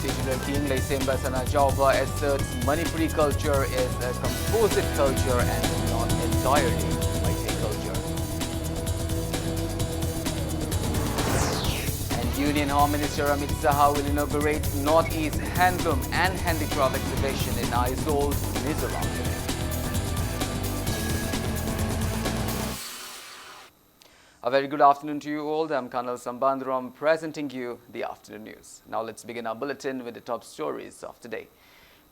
Titular King Laisemba Sanajauba asserts Manipuri culture is a composite culture and not entirely Meitei culture. And Union Home Minister Amit Saha will inaugurate Northeast Handloom and Handicraft exhibition in Aizawl, Mizoram today. A very good afternoon to you all. I'm Colonel Sambandram presenting you the afternoon news. Now let's begin our bulletin with the top stories of today.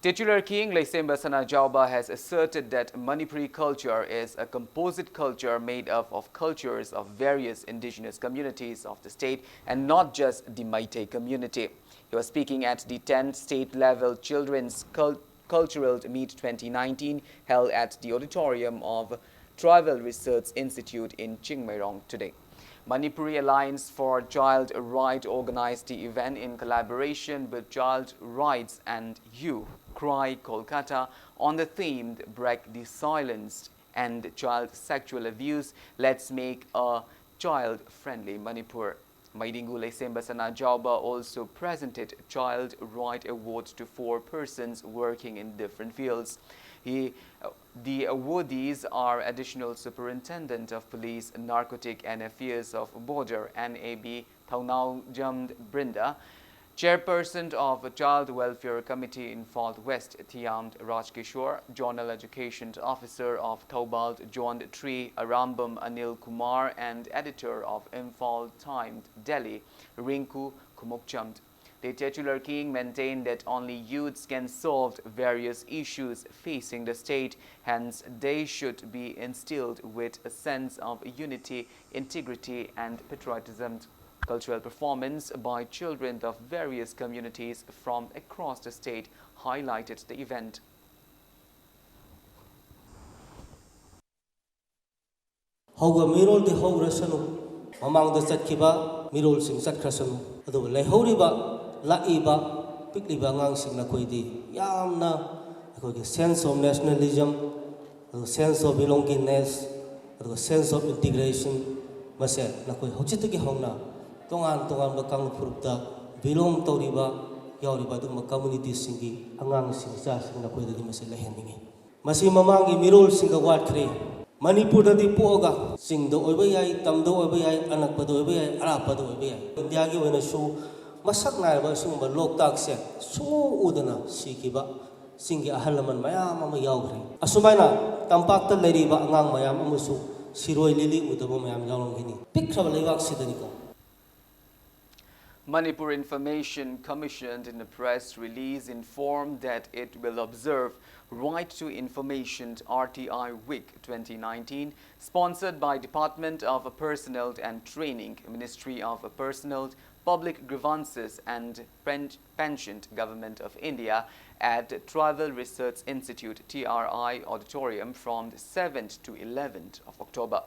Titular King Laisemba Sanajauba has asserted that Manipuri culture is a composite culture made up of cultures of various indigenous communities of the state and not just the Meitei community. He was speaking at the 10th state-level Children's Cultural Meet 2019 held at the auditorium of Tribal Research Institute in Chingmairong today. Manipuri Alliance for Child Rights organized the event in collaboration with Child Rights and You Cry Kolkata on the theme Break the Silence and Child Sexual Abuse. Let's make a child-friendly Manipur. Maidingu Laisemba Sanajauba also presented Child Right Awards to 4 persons working in different fields. The awardees are Additional Superintendent of Police, Narcotic and Affairs of Border, NAB Thaunau Jamd Brinda, Chairperson of Child Welfare Committee in Fort West, Thiamt Rajkishore, Journal Education Officer of Thobald John Tree, Arambam Anil Kumar, and Editor of Imphal Times, Delhi, Rinku Kumukchamt. The titular king maintained that only youths can solve various issues facing the state, hence they should be instilled with a sense of unity, integrity and patriotism. Cultural performance by children of various communities from across the state highlighted the event. La'iba sing yamna sense of nationalism, sense of belongingness, sense of integration. Mase nakoi hojitaki hongna tongan bakang purupta belong toriba yauriba dum community singi angang sing sa sing nakoi dadi mase leheningi. Masi mamangi mirol singa wat kre Manipur dadi poga sing do oiba yai tam do oiba yai anak pa do oiba yai arapa do oiba yai. India gi wena show masak naiba sungba loktak se sungu udana sikiba singi ahalaman mayam ama yaugri asumaina tampakta leriba angang mayam amusu siroi lili udaba mayam yaulongini pikraba leibak sidaniko. Manipur Information Commission in a press release informed that it will observe Right to Information RTI Week 2019 sponsored by Department of Personnel and Training, Ministry of Personnel, Public Grievances and Pension, Government of India at Tribal Research Institute TRI Auditorium from the 7th to 11th of October.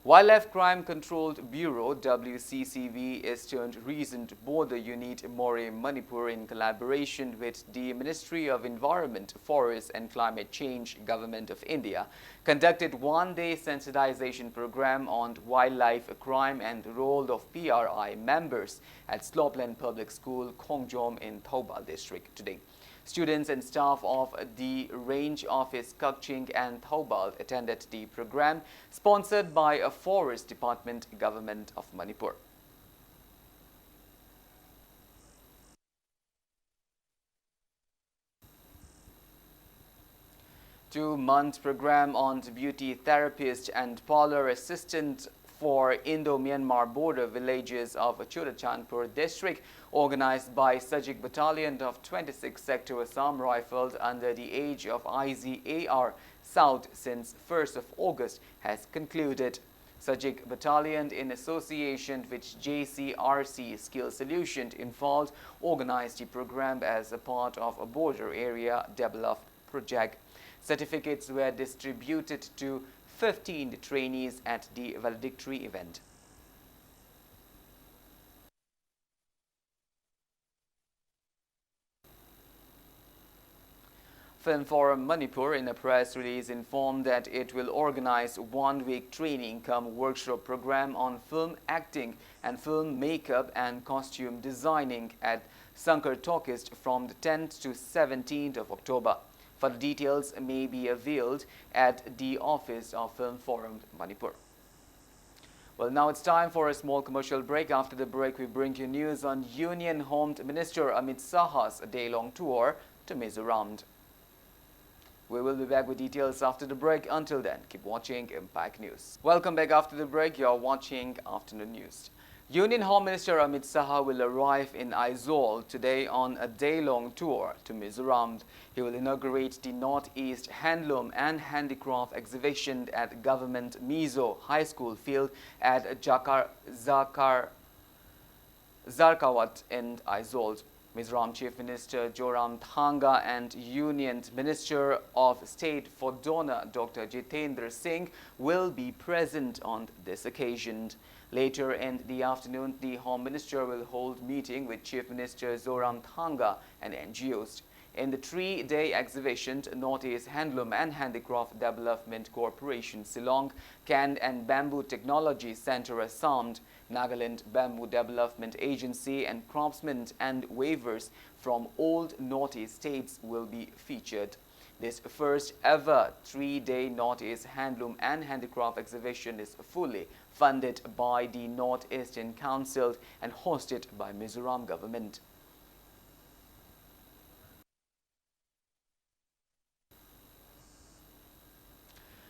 Wildlife Crime Control Bureau WCCB is turned recent border unit More Manipur in collaboration with the Ministry of Environment, Forest and Climate Change, Government of India, conducted one-day sensitization program on wildlife crime and the role of PRI members at Slopland Public School, Khongjom in Thobal District today. Students and staff of the range office Kakching and Thobal attended the program sponsored by a Forest Department, Government of Manipur. Two-month program on beauty therapist and parlor assistant for Indo-Myanmar border villages of Churachandpur district, organized by Sajik Battalion of 26th Sector Assam Rifles under the age of IZAR South since 1st of August, has concluded. Sajik Battalion, in association with JCRC Skill Solution involved, organized the program as a part of a border area development project. Certificates were distributed to 15 trainees at the valedictory event. Film Forum Manipur, in a press release, informed that it will organize one-week training cum workshop program on film acting and film makeup and costume designing at Sankar Talkist from the 10th to 17th of October. Further details may be availed at the office of Film Forum Manipur. Well, now it's time for a small commercial break. After the break, we bring you news on Union Home Minister Amit Saha's day-long tour to Mizoram. We will be back with details after the break. Until then, keep watching Impact News. Welcome back after the break. You're watching Afternoon News. Union Home Minister Amit Saha will arrive in Aizawl today on a day-long tour to Mizoram. He will inaugurate the Northeast Handloom and Handicraft exhibition at Government Mizo High School field at Zarkawat in Aizawl. Mizoram Chief Minister Joram Thanga and Union Minister of State for Dona Dr. Jitendra Singh will be present on this occasion. Later in the afternoon, the Home Minister will hold meeting with Chief Minister Zoram Thanga and NGOs. In the three-day exhibition, Northeast Handloom and Handicraft Development Corporation, Silong, Can and Bamboo Technology Center Assam, Nagaland Bamboo Development Agency and craftsmen and weavers from old Northeast states will be featured. This first ever three-day Northeast Handloom and Handicraft exhibition is fully funded by the Northeastern Council and hosted by Mizoram government.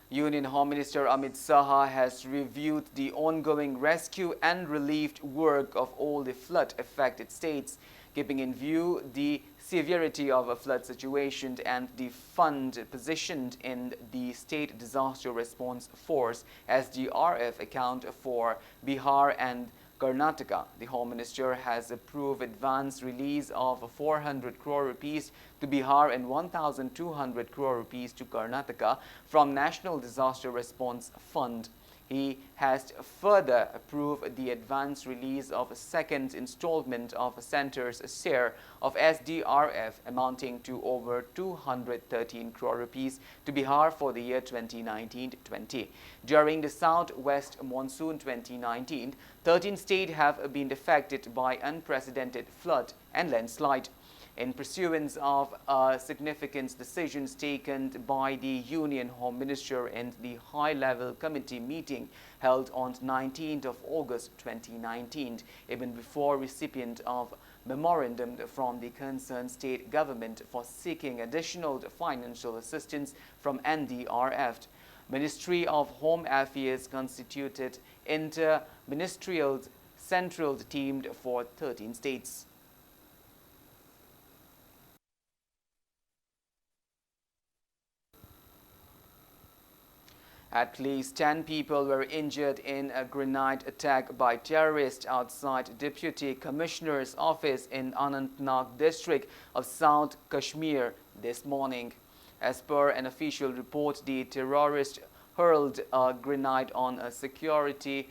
Union Home Minister Amit Saha has reviewed the ongoing rescue and relief work of all the flood-affected states, keeping in view the severity of a flood situation and the fund positioned in the State Disaster Response Force SDRF account for Bihar and Karnataka. The Home Minister has approved advance release of 400 crore rupees to Bihar and 1,200 crore rupees to Karnataka from National Disaster Response Fund. He has further approved the advance release of a second installment of a center's share of SDRF amounting to over 213 crore rupees to Bihar for the year 2019-20. During the southwest monsoon 2019, 13 states have been affected by unprecedented flood and landslide. In pursuance of significant decisions taken by the Union Home Minister in the high-level committee meeting held on 19th of August 2019, even before recipient of memorandum from the concerned state government for seeking additional financial assistance from NDRF. Ministry of Home Affairs constituted inter-ministerial central team for 13 states. At least 10 people were injured in a grenade attack by terrorists outside Deputy Commissioner's office in Anantnag district of South Kashmir this morning. As per an official report, the terrorists hurled a grenade on a security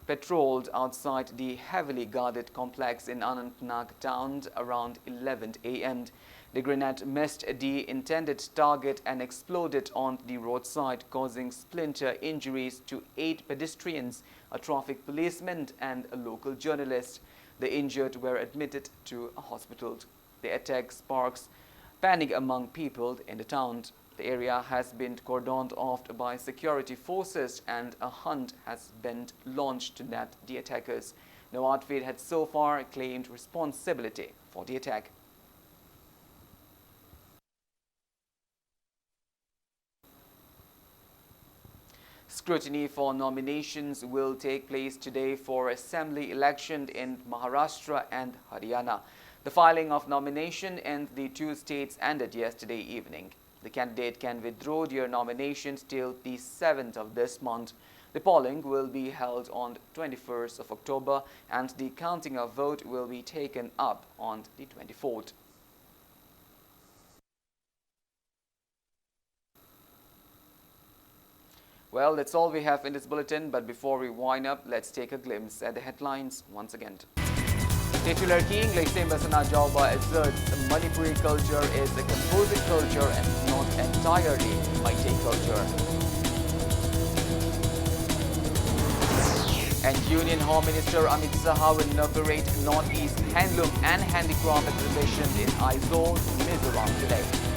patrolled outside the heavily guarded complex in Anantnag town around 11 a.m. The grenade missed the intended target and exploded on the roadside, causing splinter injuries to 8 pedestrians, a traffic policeman and a local journalist. The injured were admitted to a hospital. The attack sparks panic among people in the town. The area has been cordoned off by security forces and a hunt has been launched to net the attackers. No outfit had so far claimed responsibility for the attack. Scrutiny for nominations will take place today for assembly election in Maharashtra and Haryana. The filing of nomination in the two states ended yesterday evening. The candidate can withdraw their nominations till the 7th of this month. The polling will be held on 21st of October and the counting of vote will be taken up on the 24th. Well, that's all we have in this bulletin, but before we wind up, let's take a glimpse at the headlines once again. Titular King Leisem Basana Jauba asserts Manipuri culture is a composite culture and not entirely Meitei culture. And Union Home Minister Amit Saha will inaugurate Northeast Handloom and Handicraft exhibition in Aizawl, Mizoram today.